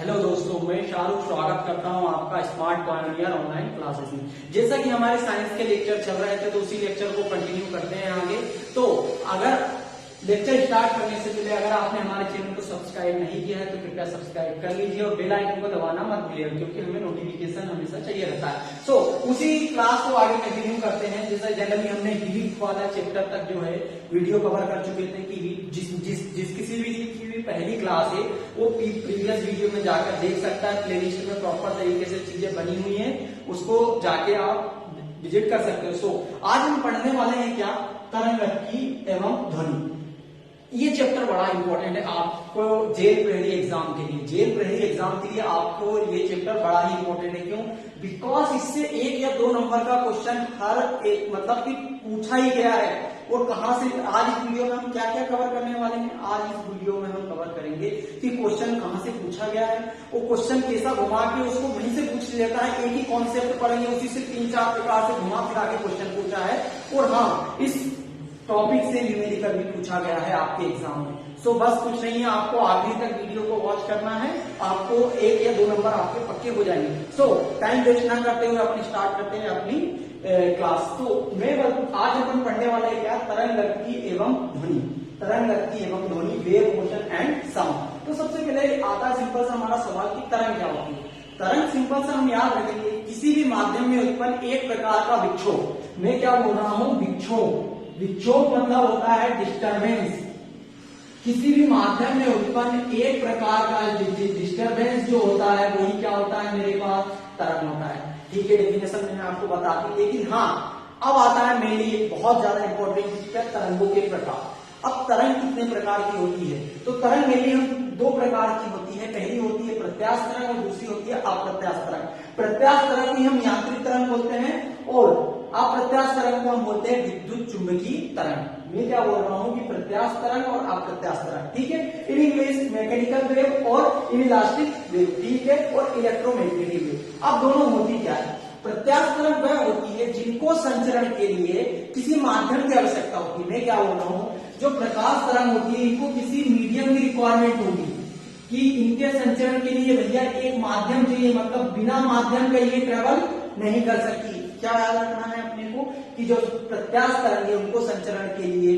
Hello दोस्तों, मैं शाहरुख स्वागत करता हूं आपका स्मार्ट पायोनियर ऑनलाइन क्लासेस में। जैसा कि हमारे साइंस के लेक्चर चल रहे थे तो उसी लेक्चर को कंटिन्यू करते हैं आगे। तो अगर लेक्चर स्टार्ट करने से पहले अगर आपने हमारे चैनल को सब्सक्राइब नहीं किया है तो कृपया सब्सक्राइब कर लीजिए और बेल आइकन को दबाना मत भूलिएगा, क्योंकि हमें नोटिफिकेशन हमेशा चाहिए रहता है। सो उसी क्लास को आगे कंटिन्यू करते हैं। जैसा जनरली हमने हीट वाला चैप्टर तक जो है वीडियो कवर कर चुके थे कि जिस किसी भी की भी पहली क्लास है वो प्रीवियस वीडियो में जाकर देख सकता है। प्लेलिस्ट में प्रॉपर तरीके से चीजें बनी हुई हैं, उसको जाके आप विजिट कर सकते हो। सो आज हम पढ़ने वाले हैं क्या, तरंगकी एवं ध्वनि। ये चैप्टर बड़ा इंपॉर्टेंट है आपको जेल प्रहरी एग्जाम के लिए। जेल प्रहरी एग्जाम के लिए आपको ये चैप्टर बड़ा ही इंपॉर्टेंट है। क्यों? बिकॉज इससे 1 या 2 नंबर का क्वेश्चन हर एक मतलब कि पूछा ही गया है। और कहां से आज इस वीडियो में हम क्या क्या कवर करने वाले हैं, आज इस वीडियो में हम कवर करेंगे कि क्वेश्चन कहां से पूछा गया है, वो क्वेश्चन कैसा घुमा के उसको वहीं से पूछ लेता है। एक ही कॉन्सेप्ट पढ़ेंगे, उसी से 3-4 प्रकार से घुमा फिरा के क्वेश्चन पूछा है। और हाँ, इस टॉपिक से न्यूमेरिकल भी पूछा गया है आपके एग्जाम में। सो बस कुछ नहीं है, आपको आखिरी तक वीडियो को वॉच करना है, आपको 1 या 2 नंबर आपके पक्के हो जाएंगे। सो टाइम वेस्ट ना करते हुए अपनी स्टार्ट करते हैं अपनी क्लास। तो मैं आज अपन पढ़ने वाले हैं क्या, तरंगकी एवं ध्वनि। तरंगकी एवं ध्वनि, वेव, मोशन एंड साउंड। तो सबसे पहले आता है सिंपल सा हमारा सवाल कि तरंग क्या होती है। तरंग सिंपल सा हम याद रखेंगे, किसी भी माध्यम में उत्पन्न एक प्रकार का विक्षोभ। मैं क्या बोल रहा हूं, विक्षोभ। विक्षोभ मतलब होता है डिस्टरबेंस। किसी भी माध्यम में उत्पन्न एक प्रकार का डिस्टरबेंस जो होता है वही क्या होता है, मेरे पास तरंग होता है। ठीक है, डेफिनेशन मैंने आपको बता दी। लेकिन हाँ, अब आता है मेरे लिए बहुत ज्यादा इंपॉर्टेंट चीज है, तरंगों के प्रकार। अब तरंग कितने प्रकार की होती है, तो तरंग मेरे हम 2 प्रकार की होती है। पहली होती है प्रत्यास्थ तरंग और दूसरी होती है अप्रत्यास्थ तरंग। प्रत्यास्थ तरंग की हम यांत्रिक तरंग बोलते हैं और अप्रत्यास्थ तरंग को हम बोलते हैं विद्युत चुंबकीय तरंग। मैं क्या बोल रहा हूं कि प्रत्यास्थ तरंग और अप्रत्यास्थ तरंग। ठीक है, इन इंग्लिश मैकेनिकल वेव और इनइलास्टिक वेव, ठीक है, और इलेक्ट्रोमैग्नेटिक वेव। अब दोनों होती क्या है, प्रत्यास्थ तरंग वह होती है जिनको संचरण के लिए किसी माध्यम की आवश्यकता होती है। मैं क्या बोल रहा हूं, जो प्रकाश तरंग होती है इनको किसी मीडियम की रिक्वायरमेंट होगी कि इनके संचरण के लिए भैया एक माध्यम चाहिए, मतलब बिना माध्यम के ये ट्रेवल नहीं कर सकती। क्या याद रखना है अपने को कि जो प्रत्यास्थ तरंग है उनको संचरण के लिए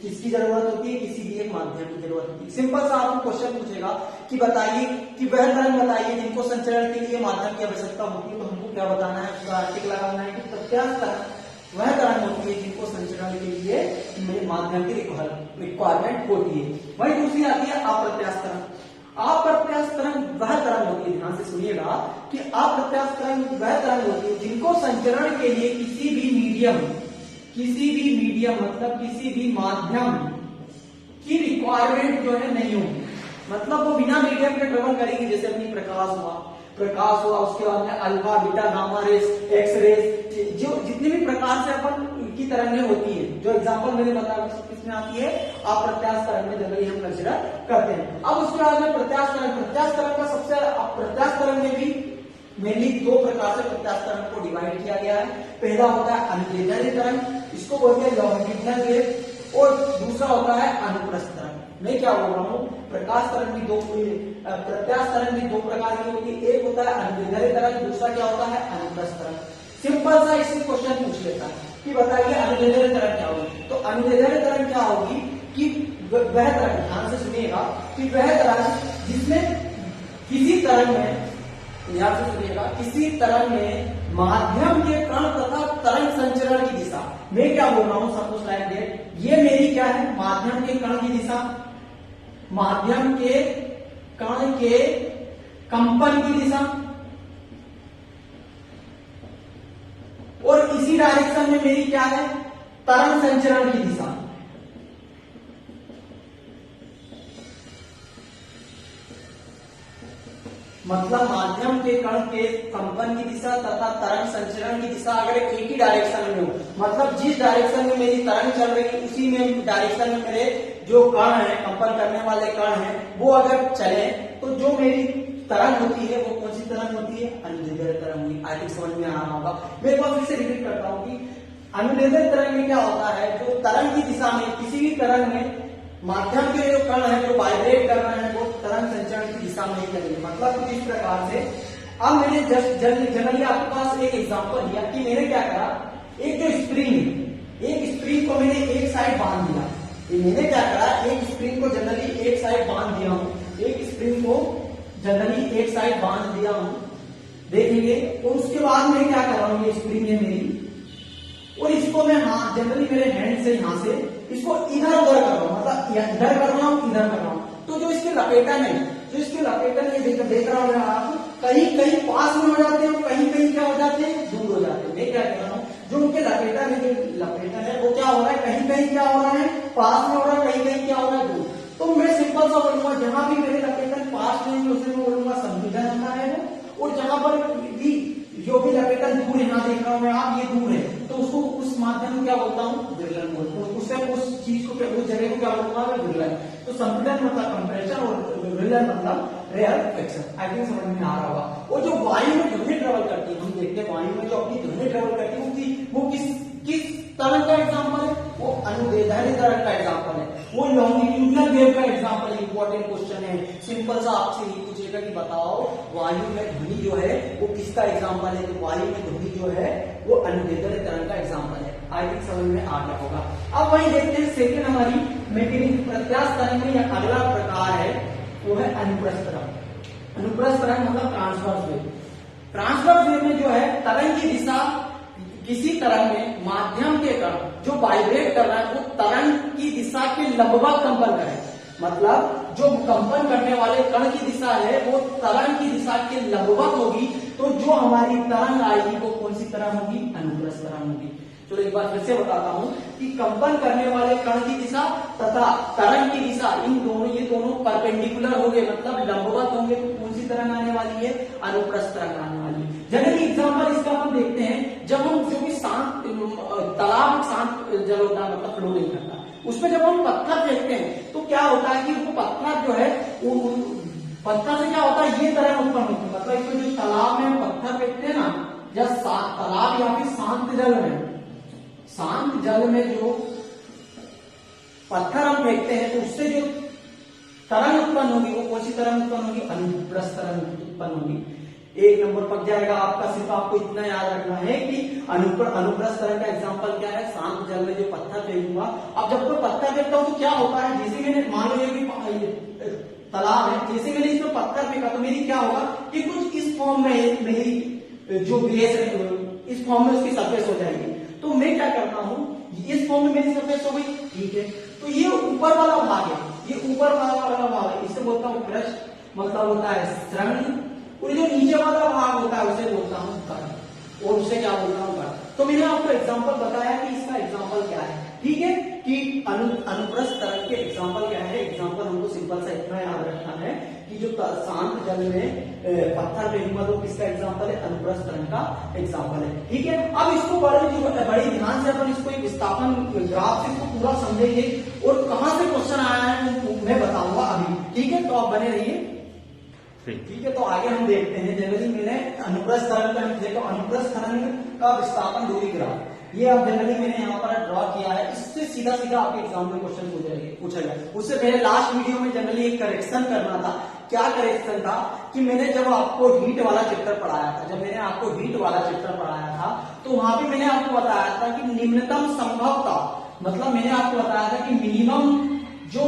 किसकी जरूरत होती है, किसी भी एक माध्यम की जरूरत होती है। सिंपल सा आपको क्वेश्चन पूछेगा कि बताइए कि वह तरंग बताइए जिनको संचरण के लिए माध्यम की आवश्यकता होती है। तो हमको क्या बताना है, उसका आर्टिकल लगाना है कि प्रत्यास्थ तरंग वह तरंग होती है जिनको संचरण के लिए माध्यम की रिक्वायरमेंट होती है। वही दूसरी आती है अप्रत्यास्थ तरंग। अप्रत्यास्थ तरंग वह तरंग होती है, ध्यान से सुनिएगा कि अप्रत्यास्थ तरंग वह तरंग होती है जिनको संचरण के लिए किसी भी मीडियम मतलब किसी भी माध्यम की रिक्वायरमेंट जो है नहीं होगी। मतलब वो बिना मीडियम के ट्रेवल करेगी। जैसे अपनी प्रकाश हुआ, उसके बाद में alpha, beta, gamma rays, X rays, जो जितने भी प्रकार से अपन की तरंगें होती है, जो एग्जांपल मैंने बताया सब किसमें आती है, अप्रत्यास्थ तरंग में जनरली हम कंसीडर करते हैं। अब उसके बाद में प्रत्यास्थ तरंग का सबसे प्रत्यास्थ तरंग में भी मेनली 2 प्रकार से प्रत्यास्थ तरंग को डिवाइड किया गया है। पहला होता है अनुदैर्ध्य तरंग, इसको बोलते हैं लॉन्गिट्यूडिनल वेव, और दूसरा होता है अनुप्रस्थ तरंग। मैं क्या बोल रहा हूं, प्रत्यास्थ तरंग की 2 प्रकार की होती है। एक होता है अनुदैर्ध्य तरंग, दूसरा क्या होता है, अनुप्रस्थ तरंग। सिंपल सा इससे क्वेश्चन पूछ लेता है कि बताइए अनुदैर्ध्य तरंग क्या होगी। तो अनुदैर्ध्य तरंग क्या होगी कि वह तरंग, ध्यान से सुनिएगा, कि वह तरंग जिसमें किसी तरंग में, ध्यान से सुनिएगा, किसी तरंग में माध्यम के कण तथा तरंग संचरण की दिशा। मैं क्या बोल रहा हूं, सबको स्लाइड दे, ये मेरी क्या है, माध्यम के कण की दिशा, माध्यम के कण के कंपन की दिशा, और इसी डायरेक्शन में मेरी क्या है, तरंग संचरण की दिशा। मतलब माध्यम के कण के कंपन की दिशा तथा तरंग संचरण की दिशा अगर एक ही डायरेक्शन में हो, मतलब जिस डायरेक्शन में मेरी तरंग चल रही है उसी में डायरेक्शन में मेरे जो कण है, कंपन करने वाले कण है, वो अगर चले तो जो मेरी तरंग होती है वो कौन सी तरंग होती है, अनुदैर्ध्य तरंग होगी। आई थिंक समझ में आ रहा होगा। मैं एक बार फिर से रिपीट करता हूं कि अनुदैर्ध्य तरंग में क्या होता है, जो तरंग की दिशा में किसी भी तरंग में माध्यम के जो कण है जो वाइब्रेट कर रहे हैं वो तरंग संचरण की दिशा में ही करेंगे। मतलब कुछ इस प्रकार से, अब मैंने जस्ट जनरली आपके पास एक एग्जांपल दिया कि मैंने क्या करा, एक जो स्प्रिंग है, एक स्प्रिंग को मैंने एक साइड बांध दिया। मैंने क्या करा, एक स्प्रिंग को जनरली एक साइड बांध दिया हूं, एक स्प्रिंग को जनरली एक साइड बांध दिया हूं, देखेंगे। और उसके बाद मैं क्या कर रहा हूं, ये स्प्रिंग है मेरी, और इसको मैं जनरली मेरे हैंड से यहां से इसको इधर उधर कर रहा हूं, मतलब इधर कर रहा हूं, इधर कर रहा हूं। तो जो इसके लपेटन है, जो इसके लपेटन ये देख रहा हूं आप, कहीं कहीं पास में हो जाते हैं, कहीं कहीं क्या हो जाते हैं, दूर हो जाते हैं। मैं क्या कह रहा हूं, जो उनके लपेटन है, जो लपेटन है वो क्या हो रहा है, कहीं कहीं क्या हो रहा है, पास में हो रहा है, कहीं कहीं क्या हो रहा है, दूर। तो मैं सिंपल सा बोलूंगा, जहां भी मेरे लपेटन पास में है उसे मैं बोलूंगा संपीड़न होता है वो, और जहां पर भी जो भी लपेटन दूर यहाँ देख रहा हूं मैं आप, ये दूर है, तो उसको उस माध्यम में क्या बोलता हूँ, विरलन बोलता हूँ। उससे उस चीज को, उस जगह को क्या बोलूंगा मैं, विरलन। तो संपीड़न मतलब कंप्रेशन और विरलन मतलब रेयर फ्रैक्शन। आई थिंक समझ में आ रहा होगा। और जो वायु में ध्वनि ट्रेवल करती है, हम देखते हैं वायु में जो अपनी ध्वनि ट्रेवल करती है वो किस तरंग का एग्जाम्पल है, वो अनुदैर्ध्य तरंग का एग्जाम्पल है, वो लॉन्गिट्यूडिनल वेव का एग्जाम्पल है। इंपॉर्टेंट क्वेश्चन है, सिंपल सा आपसे ये पूछेगा कि बताओ वायु में ध्वनि जो है वो किसका एग्जाम्पल है, तो वायु में ध्वनि जो है वो अनुदैर्ध्य तरंग का एग्जाम्पल है। आई थिंक समझ में आ गया होगा। अब वही देखते हैं सेकेंड हमारी मैकेनिक प्रत्यास्थ तरंग में अगला प्रकार है वो है अनुप्रस्थ तरंग। अनुप्रस्थ तरंग मतलब ट्रांसवर्स वेव। ट्रांसवर्स वेव में जो है तरंग की दिशा, किसी तरंग में माध्यम के कण जो वाइब्रेट कर रहा है वो तरंग की दिशा के लंबवत कंपन करे। मतलब जो कंपन करने वाले कण की दिशा है वो तरंग की दिशा के लंबवत होगी, तो जो हमारी तरंग आएगी वो कौन सी तरंग होगी, अनुप्रस्थ तरंग होगी। चलो एक बार फिर से बताता हूं कि कंपन करने वाले कण की दिशा तथा तरंग की दिशा, इन दोनों, ये दोनों परपेंडिकुलर होंगे, मतलब लंबवत होंगे, तो कौन सी तरंग आने वाली है, अनुप्रस्थ तरंग आने वाली है। जनरली एग्जांपल इसका हम देखते हैं, जब हम जो भी शांत तालाब शांत जल होता है, मतलब फ्लो नहीं करता, उसमें जब हम पत्थर फेंकते हैं तो क्या होता है कि वो पत्थर जो है, वो पत्थर से क्या होता है, ये तरंग उत्पन्न होती है। मतलब इसमें जो तालाब में हम पत्थर फेंकते हैं ना, या तालाब या फिर शांत जल में, शांत जल में जो पत्थर हम फेंकते हैं तो उससे जो तरंग उत्पन्न होगी वो कौन सी तरंग उत्पन्न होगी, अनुप्रस्थ तरंग उत्पन्न होगी। एक नंबर पक जाएगा आपका। सिर्फ आपको इतना याद रखना है कि अनुप्रस्थ तरंग का एग्जांपल क्या है, शांत जल में जो पत्थर फेंकूंगा। अब जब कोई पत्थर फेंकता हूं तो क्या होता है, जैसे मैंने मान लो कि तालाब है, जैसे मैंने इसमें पत्थर फेंका तो मेरी क्या होगा कि कुछ इस फॉर्म में मेरी जो बेस है इस फॉर्म में उसकी सरफेस हो जाएगी। तो मैं क्या करता हूं, इस फॉर्म में मेरी सरफेस हो गई, ठीक है। तो ये ऊपर वाला भाग है, ये ऊपर वाला भाग है, इसे बोलता हूं पृष्ठ, मतलब होता है श्रृंग। और जो नीचे वाला भाग होता है उसे बोलता हूं कर्ण, और उसे क्या बोलता हूं कर्ण। तो मैंने आपको एग्जांपल बताया कि इसका एग्जांपल क्या है, ठीक है, कि अनुप्रस्थ तरंग के एग्जांपल क्या है। एग्जांपल हमको सिंपल सा इतना याद रखना है कि जो शांत जल में पत्थर फेंकूंगा तो किसका एग्जांपल है, अनुप्रस्थ तरंग का एग्जांपल है, ठीक है। अब इसको बड़े ध्यान से अपन इसको एक विस्थापन ग्राफ से इसको पूरा समझेंगे, और कहां से क्वेश्चन आया है मैं बताऊंगा अभी, ठीक है। तो आप बने रहिए, ठीक है। तो आगे हम देखते हैं, जनरली मैंने अनुप्रस्थ तरंग का देखो, अनुप्रस्थ तरंग का विस्थापन दूरी ग्राफ, ये अब जनरली मैंने यहाँ पर ड्रॉ किया है। इससे सीधा सीधा आपके एग्जाम में क्वेश्चन पूछा जाए। उससे पहले लास्ट वीडियो में जनरली एक करेक्शन करना था। क्या करेक्शन था कि मैंने जब आपको हीट वाला चैप्टर पढ़ाया था, जब मैंने आपको हीट वाला चैप्टर पढ़ाया था तो वहां पे मैंने आपको बताया था कि निम्नतम संभवता, मतलब मैंने आपको बताया था कि मिनिमम जो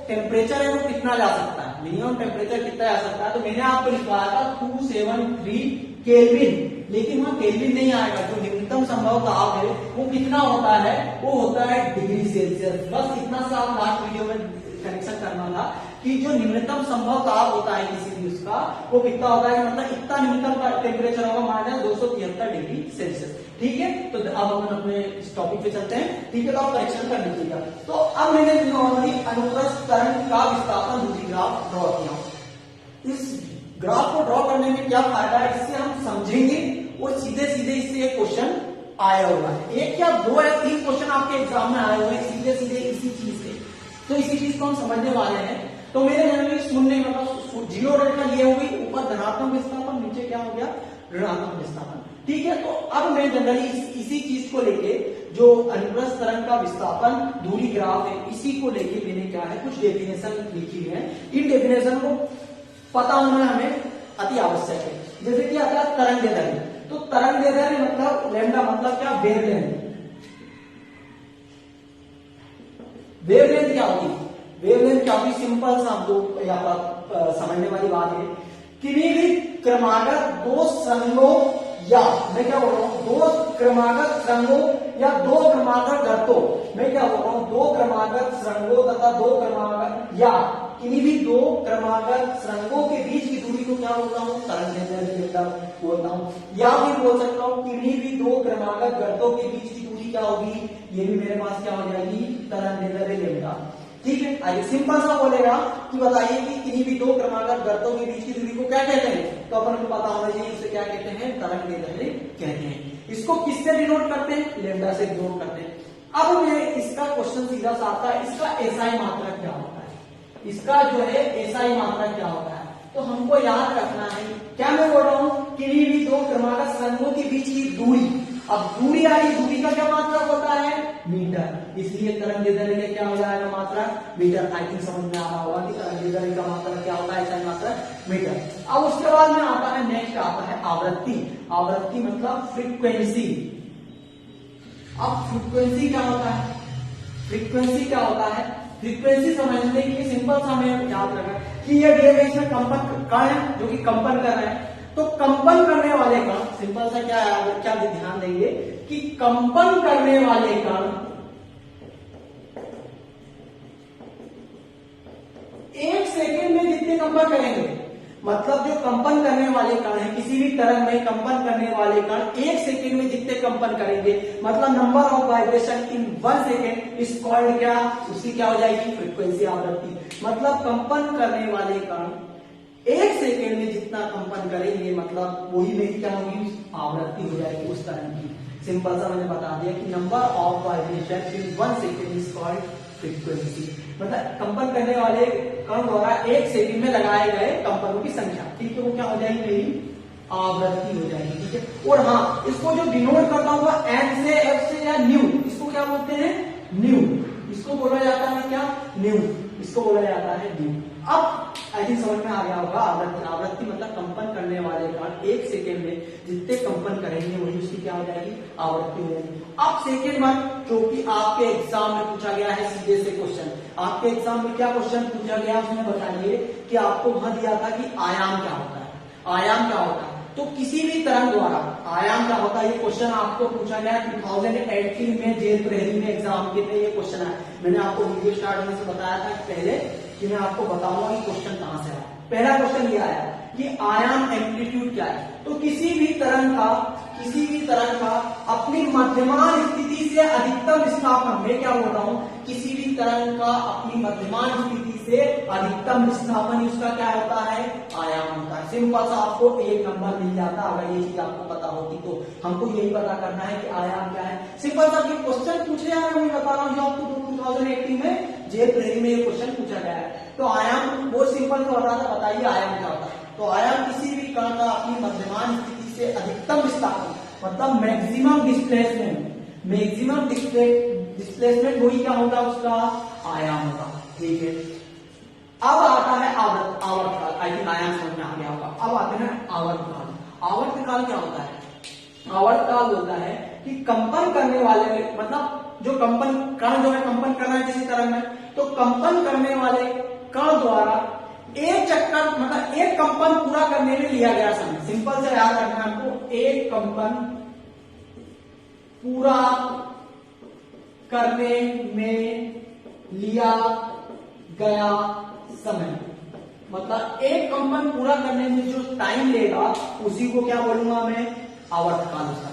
टेम्परेचर है वो कितना जा सकता है, मिनिमम टेम्परेचर कितना जा सकता है। तो मैंने आपको लिखवाया था 273 केल्विन, लेकिन वहां केल्विन नहीं आएगा। जो न्यूनतम संभव ताप है वो कितना होता है, वो होता है डिग्री सेल्सियस। बस इतना सा आप लास्ट वीडियो में कनेक्शन करना था कि जो न्यूनतम संभव ताप होता है किसी भी उसका, वो कितना होता है, मतलब इतना न्यूनतम टेम्परेचर होगा, माना 273 डिग्री सेल्सियस, ठीक है। तो अब हम अपने इस टॉपिक पे चलते हैं, ठीक है। तो आप करेक्शन कर लीजिएगा। तो अब मैंने नॉर्मली अनुप्रस्थ तरंग का विस्थापन दूरी ग्राफ ड्रॉ किया। इस ग्राफ को ड्रॉ करने में क्या फायदा है, इससे हम समझेंगे और सीधे सीधे इससे एक क्वेश्चन आया हुआ है। एक या दो या तीन क्वेश्चन आपके एग्जाम में आए हुए हैं सीधे सीधे इसी चीज से, तो इसी चीज को हम समझने वाले हैं। तो मेरे जनरली शून्य मतलब जीरो रेखा ये हो गई, ऊपर धनात्मक विस्थापन, नीचे क्या हो गया, ऋणात्मक विस्थापन, ठीक है। तो अब मैं जनरली इसी चीज को लेके जो अनुप्रस्थ तरंग का विस्थापन दूरी ग्राफ है, इसी को लेके मैंने क्या है कुछ डेफिनेशन लिखी है। इन डेफिनेशन को पता होना हमें अति आवश्यक है। जैसे कि आता है तरंग दैर्ध्य, तो तरंग दैर्ध्य मतलब लैम्डा मतलब क्या, वेवलेंथ। वेवलेंथ क्या होगी, वेवलेंथ क्या होगी, सिंपल सा हमको यहाँ पर समझने वाली बात है। किसी भी क्रमागत दो संघों या मैं क्या बोल रहा हूं, दो क्रमागत श्रृंगों या दो क्रमागत घटकों, मैं क्या बोल रहा हूं, दो क्रमागत श्रृंगों तथा दो क्रमागत या किन्हीं भी दो क्रमागत श्रृंगों के बीच की दूरी को क्या बोलता हूं, तरंग दैर्ध्य बोलता हूं। या फिर बोल सकता हूं किन्हीं भी दो क्रमागत घटकों के बीच की दूरी क्या होगी, ये भी मेरे पास क्या हो जाएगी, तरंग दैर्ध्य लैम्डा। ठीक है, आइए सिंपल सा बोलेगा कि बताइए कि किन्हीं भी दो क्रमागत घटकों के बीच की दूरी को क्या कहते हैं, तो अपन को पता होना चाहिए उसे क्या कहते हैं, तरंग दैर्ध्य कहते हैं। इसको किससे डिनोट करते हैं, लैम्डा से डिनोट करते हैं। अब मैं इसका क्वेश्चन सीधा सा आता है, इसका एसआई मात्रक क्या होता है, इसका जो है एसआई मात्रक क्या होता है, तो हमको याद रखना है। क्या मैं बोल रहा हूं, किन्हीं भी दो क्रमागत श्रृंगों के बीच की दूरी, अब दूरी आई, दूरी का क्या मात्रक होता है, मीटर, इसलिए तरंग दैर्ध्य क्या हो जाएगा, मात्रक मीटर। आई थिंक समझ में आ रहा होगा कि तरंग दैर्ध्य का मात्रक क्या होता है, एसआई मात्रक मीटर। अब उसके बाद में आता है नेक्स्ट आता है आवृत्ति। आवृत्ति मतलब फ्रीक्वेंसी। अब फ्रीक्वेंसी क्या होता है, फ्रीक्वेंसी क्या होता है, फ्रीक्वेंसी समझने के लिए सिंपल सा हमें याद रखना कि ये दिए गए इसमें कंपन कण है जो कि कंपन कर रहे हैं, तो कंपन करने वाले कण सिंपल सा क्या है, क्या ध्यान देंगे कि कंपन करने वाले कण एक सेकेंड में जितने कंपन करेंगे, मतलब जो कंपन करने वाले कण है किसी भी तरंग में कंपन करने वाले कण एक सेकेंड में जितने कंपन करेंगे, मतलब number of vibration in 1 second is called क्या, उसकी क्या हो जाएगी, फ्रीक्वेंसी, आवृत्ति। मतलब कंपन करने वाले कण एक सेकेंड में जितना कंपन करेंगे, मतलब वही मेरी क्या होगी, आवृत्ति हो जाएगी उस तरंग की। सिंपल सा मैंने बता दिया कि number of vibration in 1 second is called frequency, मतलब कंपन करने वाले कण द्वारा एक सेकंड में लगाए गए कंपनों की संख्या, ठीक है, वो क्या हो जाएगी, मेरी आवृत्ति हो जाएगी। ठीक है, और हाँ, इसको जो डिनोट करता हुआ एन से, एफ से या न्यू, इसको क्या बोलते हैं, न्यू, इसको बोला जाता है क्या, न्यू, इसको बोला जाता है न्यू। अब आई थिंक समझ में आ गया होगा, आवृत्ति, आवृत्ति मतलब कंपन करने वाले कण एक सेकेंड में जितने कंपन करेंगे वही उसकी क्या हो जाएगी, आवृत्ति हो जाएगी। अब सेकेंड वन, क्योंकि आपके एग्जाम में पूछा गया है सीधे से क्वेश्चन, आपके एग्जाम में क्या क्वेश्चन पूछा गया उसमें बताइए कि आपको वहां दिया था कि आयाम क्या होता है, आयाम क्या होता है, तो किसी भी तरंग द्वारा आयाम क्या होता है, ये क्वेश्चन आपको पूछा गया 2018 में जेल प्रहरी में एग्जाम के लिए ये क्वेश्चन है। मैंने आपको वीडियो स्टार्ट होने से बताया था पहले कि मैं आपको बताऊंगा कि क्वेश्चन कहां से आया। पहला क्वेश्चन ये आया कि आयाम एम्पलीट्यूड क्या है, तो किसी भी तरंग का अपनी मध्यमान स्थिति से अधिकतम विस्थापन, मैं क्या बोल रहा हूं, किसी भी तरंग का अपनी मध्यमान स्थिति से अधिकतम विस्थापन उसका क्या होता है, आयाम होता है। सिंपल सा आपको एक नंबर मिल जाता अगर ये चीज आपको पता होती, तो हमको यही पता करना है कि आयाम क्या है। सिंपल सा क्वेश्चन पूछे जा रहे हैं, मैं बता रहा हूँ, आपको 2018 में जेल प्रहरी में ये क्वेश्चन पूछा गया है। तो आयाम वो सिंपल सा बता था, बताइए आयाम क्या होता है, तो आयाम किसी भी कण का अपनी मध्यमान स्थिति से अधिकतम विस्थापन, मतलब मैक्सिमम डिस्प्लेसमेंट, मैक्सिमम डिस्प्लेसमेंट वही क्या होगा, उसका आयाम होगा। ठीक है, अब आता है आवर्तकाल। आई थिंक आयाम समझ में आ गया होगा। अब आते हैं आवर्तकाल। आवर्तकाल क्या होता है, आवर्तकाल होता है कि कंपन करने वाले, मतलब जो कंपन कण जो है कंपन कर रहा है किसी तरंग में, तो कंपन करने वाले कण द्वारा एक चक्कर, मतलब एक कंपन पूरा करने में लिया गया समय। सिंपल से याद रखना आपको, एक कंपन पूरा करने में लिया गया समय, मतलब एक कंपन पूरा करने में जो टाइम लेगा उसी को क्या बोलूंगा मैं, आवर्तकाल। उसका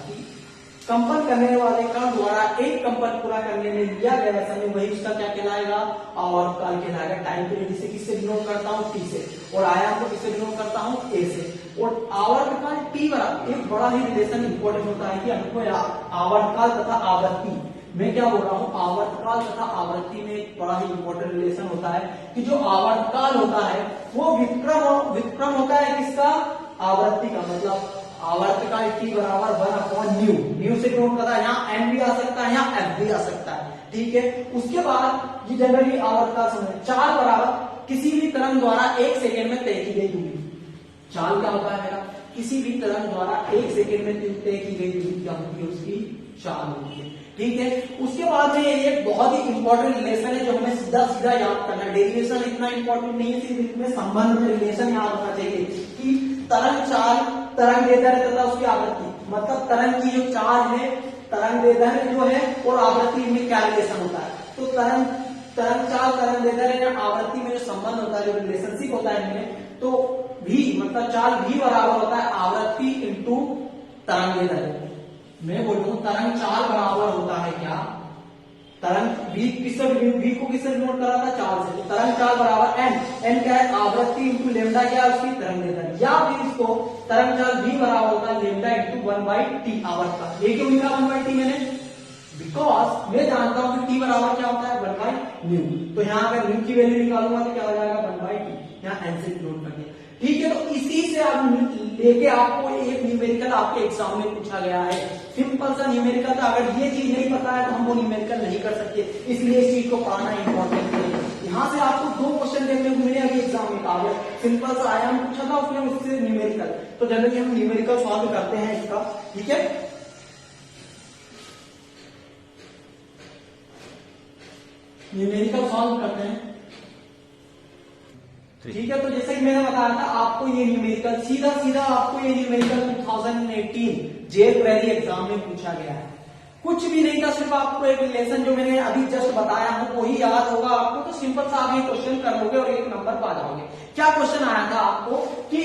कंपन करने वाले कण द्वारा एक कंपन पूरा करने में लिया गया समय, वही उसका क्या कहलाएगा, आवर्तकाल कहलाएगा। टाइम पीरियड जिसे किससे डिनोट करता हूं, टी से, और आयाम को किससे डिनोट करता हूं, ए से। और आवर्तकाल टी बराबर एक बड़ा ही रिलेशन इंपॉर्टेंट होता है कि हमको आवर्तकाल तथा आवृत्ति, मैं क्या बोल रहा हूं, आवर्तकाल तथा आवृत्ति में एक बड़ा ही इंपॉर्टेंट रिलेशन होता है कि जो आवर्तकाल होता है वो विक्रम होता है किसका, आवृत्ति का। मतलब आवर्त का टी बराबर 1/न्यू, न्यू से नोट करता है, यहाँ एन भी आ सकता है, यहाँ एफ भी आ सकता है, ठीक है। उसके बाद ये जनरली आवर्त का समय, चाल बराबर किसी भी तरंग द्वारा 1 सेकेंड में तय की गई दूरी। चाल क्या होता है मेरा, किसी भी तरंग द्वारा 1 सेकेंड में तय की गई दूरी क्या होती है, उसकी चाल होती है, ठीक है। उसके बाद में ये बहुत ही इंपॉर्टेंट रिलेशन है जो हमें सीधा सीधा याद करना है। डेरिवेशन इतना इंपॉर्टेंट नहीं है, सिर्फ इसमें संबंध में रिलेशन याद रखना चाहिए कि तरंग चाल, तरंग दैर्ध्य तथा उसकी आवृत्ति, मतलब तरंग की जो चाल है, तरंग दैर्ध्य जो है और आवृत्ति में क्या रिलेशन होता है। तो तरंग चाल, तरंग दैर्ध्य या आवृत्ति में जो संबंध होता है, जो रिलेशनशिप होता है इनमें, तो भी मतलब चाल भी बराबर होता है आवृत्ति इंटू तरंग दैर्ध्य। मैं बोल रहा हूं तरंग चाल बराबर होता है क्या, तरंग v को किससे नोट करा था, चाल से, तो तरंग चाल बराबर n क्या है, आवृत्ति इंटू लेमडा क्या है उसकी तरंग दैर्ध्य, या फिर इसको तरंग चाल v बराबर होता है लेमडा इंटू 1/t आवर्त का। ये क्यों लिखा 1/t मैंने, बिकॉज मैं जानता हूं कि t बराबर क्या होता है 1/न्यू, तो यहाँ अगर न्यू की वैल्यू निकालूंगा तो क्या हो जाएगा 1/t, यहाँ n से नोट कर दिया, ठीक है। तो इसी से आप लेके आपको एक न्यूमेरिकल आपके एग्जाम में पूछा गया है, सिंपल सा न्यूमेरिकल था। अगर ये चीज नहीं पता है तो हम वो न्यूमेरिकल नहीं कर सकते, इसलिए इस चीज को पढ़ना इंपॉर्टेंट है। यहाँ से आपको 2 क्वेश्चन देखने को मिले अभी एग्जाम में, कागज सिंपल सा आयाम पूछा था उसने, उससे न्यूमेरिकल, तो जनरली हम न्यूमेरिकल सॉल्व करते हैं इसका, ठीक है। न्यूमेरिकल सॉल्व करते हैं, ठीक है। तो जैसे कि मैंने बताया था आपको ये न्यूमेरिकल सीधा सीधा आपको ये न्यूमेरिकल 2018 जेल क्वेरी एग्जाम में पूछा गया है। कुछ भी नहीं था, सिर्फ आपको एक रिलेशन जो मैंने अभी जस्ट बताया हूं वही याद होगा आपको, तो सिंपल सा आप ये क्वेश्चन कर लोगे और 1 नंबर पा जाओगे। क्या क्वेश्चन आया था आपको कि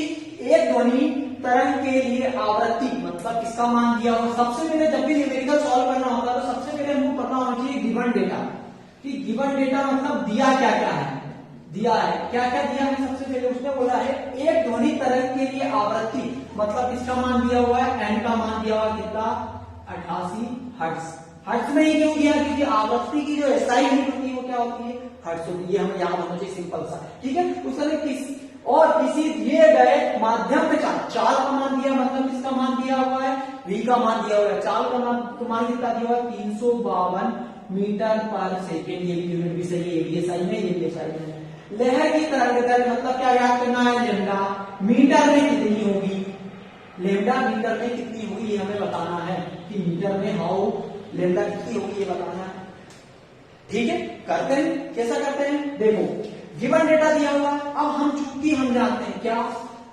एक ध्वनि तरंग के लिए आवृत्ति मतलब इसका मान दिया हो। सबसे पहले जब भी न्यूमेरिकल सॉल्व करना होता है तो सबसे पहले हमको पता होना चाहिए गिवन डेटा, कि गिवन डेटा मतलब दिया क्या क्या है, दिया है क्या क्या दिया है। सबसे पहले उसने बोला है एक ध्वनि तरंग के लिए आवृत्ति मतलब इसका मान दिया हुआ है, एन का मान दिया हुआ है कितना 88 हर्ट्ज। हर्ट्ज में ही क्यों दिया, क्योंकि आवृत्ति की जो एसआई यूनिट होती है वो क्या होती है, हर्ट्ज होती है। ये हमें याद होना चाहिए सिंपल सा, ठीक है। उसने किसी दिए गए माध्यम में चाल का मान दिया, मतलब किसका मान दिया हुआ है, v का मान दिया हुआ है। चाल का मान कितना दिया हुआ है 352 मीटर पर सेकेंड, ये भी यूनिट भी सही है, ये भी एसआई में, ये भी एसआई में। लहर की तरंग दैर्ध्य मतलब क्या याद करना है, लेमडा मीटर में कितनी होगी, लेमडा मीटर में कितनी होगी ये हमें बताना है, कि मीटर में हाउ लेमडा कितनी होगी ये बताना है, ठीक है। करते हैं, कैसा करते हैं, देखो गिवन डेटा दिया हुआ है। अब हम चूंकि हम जानते हैं क्या,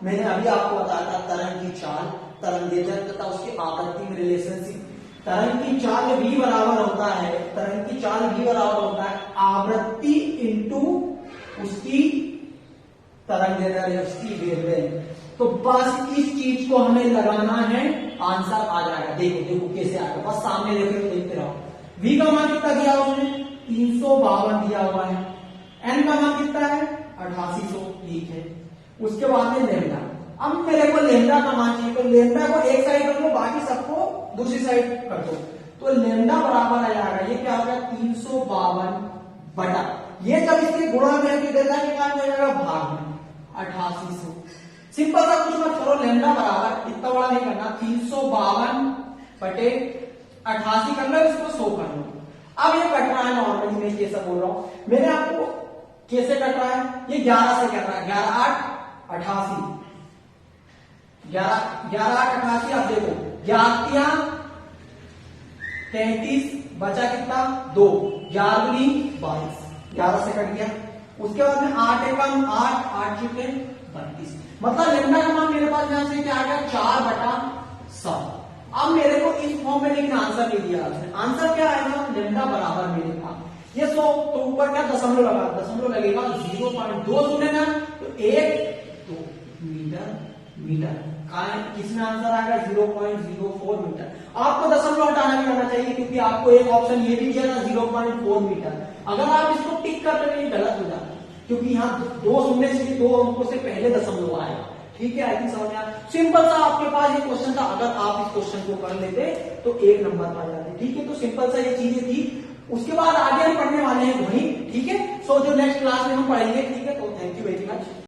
मैंने अभी आपको बताया था तरंग की चाल, तरंग दैर्ध्य तथा उसकी आवृत्ति में रिलेशनशिप। तरंग की चाल v बराबर होता है, तरंग की चाल v बराबर होता है आवृत्ति इंटू उसकी तरंग दैर्ध्य, उसकी वेवलेंथ। तो बस इस चीज को हमें लगाना है, आंसर आ जाएगा। देखो देखो कैसे आएगा, बस सामने देखो, देखते रहो। v का मान कितना दिया उसने 352 दिया हुआ है, n का मान कितना है 8800, ठीक है। उसके बाद में लेमडा, अब मेरे को लेमडा का मान चाहिए, तो लेमडा को एक साइड कर लो, बाकी सबको दूसरी साइड कर दो, तो लेमडा बराबर आ जाएगा, ये क्या होगा 352 बटा, ये जब इसके गुणा करके देता है क्या हो जाएगा भाग में 8800। सिंपल सा कुछ मत करो, लेमडा बराबर इतना बड़ा नहीं करना, 352 बटे 88 कर लो, इसको 100 कर लो। अब ये कट रहा है नॉर्मली, मैं ये सब बोल रहा हूं, मैंने आपको कैसे कट रहा है, ये 11 से कट रहा है, 11 8 88, 11 8 88। अब देखो 11 33 बचा कितना 2, 11 दूनी 22, 11 से कट गया। उसके बाद में 8 एकम 8, 8 चुके 32, मतलब लेमडा का मान मेरे पास यहां से क्या आ गया 4/7। अब मेरे को इस फॉर्म में लेकिन आंसर नहीं दिया आपने, आंसर क्या आएगा लेमडा बराबर मेरे पास ये 100, तो ऊपर क्या दशमलव लगा, दशमलव लगेगा 0.2 सुनेगा तो 1 2 मीटर किसमें आंसर आएगा 0.04 मीटर। आपको दशमलव हटाना भी आना चाहिए, क्योंकि आपको एक ऑप्शन ये भी दिया था 0.4 मीटर। अगर आप इसको टिक करते तो ये गलत हो जाता, क्योंकि यहाँ 2 शून्य से 2 अंकों से पहले दशमलव आएगा, ठीक है। आई थिंक समझ में आया, सिंपल सा आपके पास ये क्वेश्चन था, अगर आप इस क्वेश्चन को कर लेते तो 1 नंबर पा जाते, ठीक है। तो सिंपल सा ये चीजें थी। उसके बाद आगे हम पढ़ने वाले हैं ध्वनि, ठीक है। सो जो नेक्स्ट क्लास में हम पढ़ेंगे, ठीक है। तो थैंक यू वेरी मच।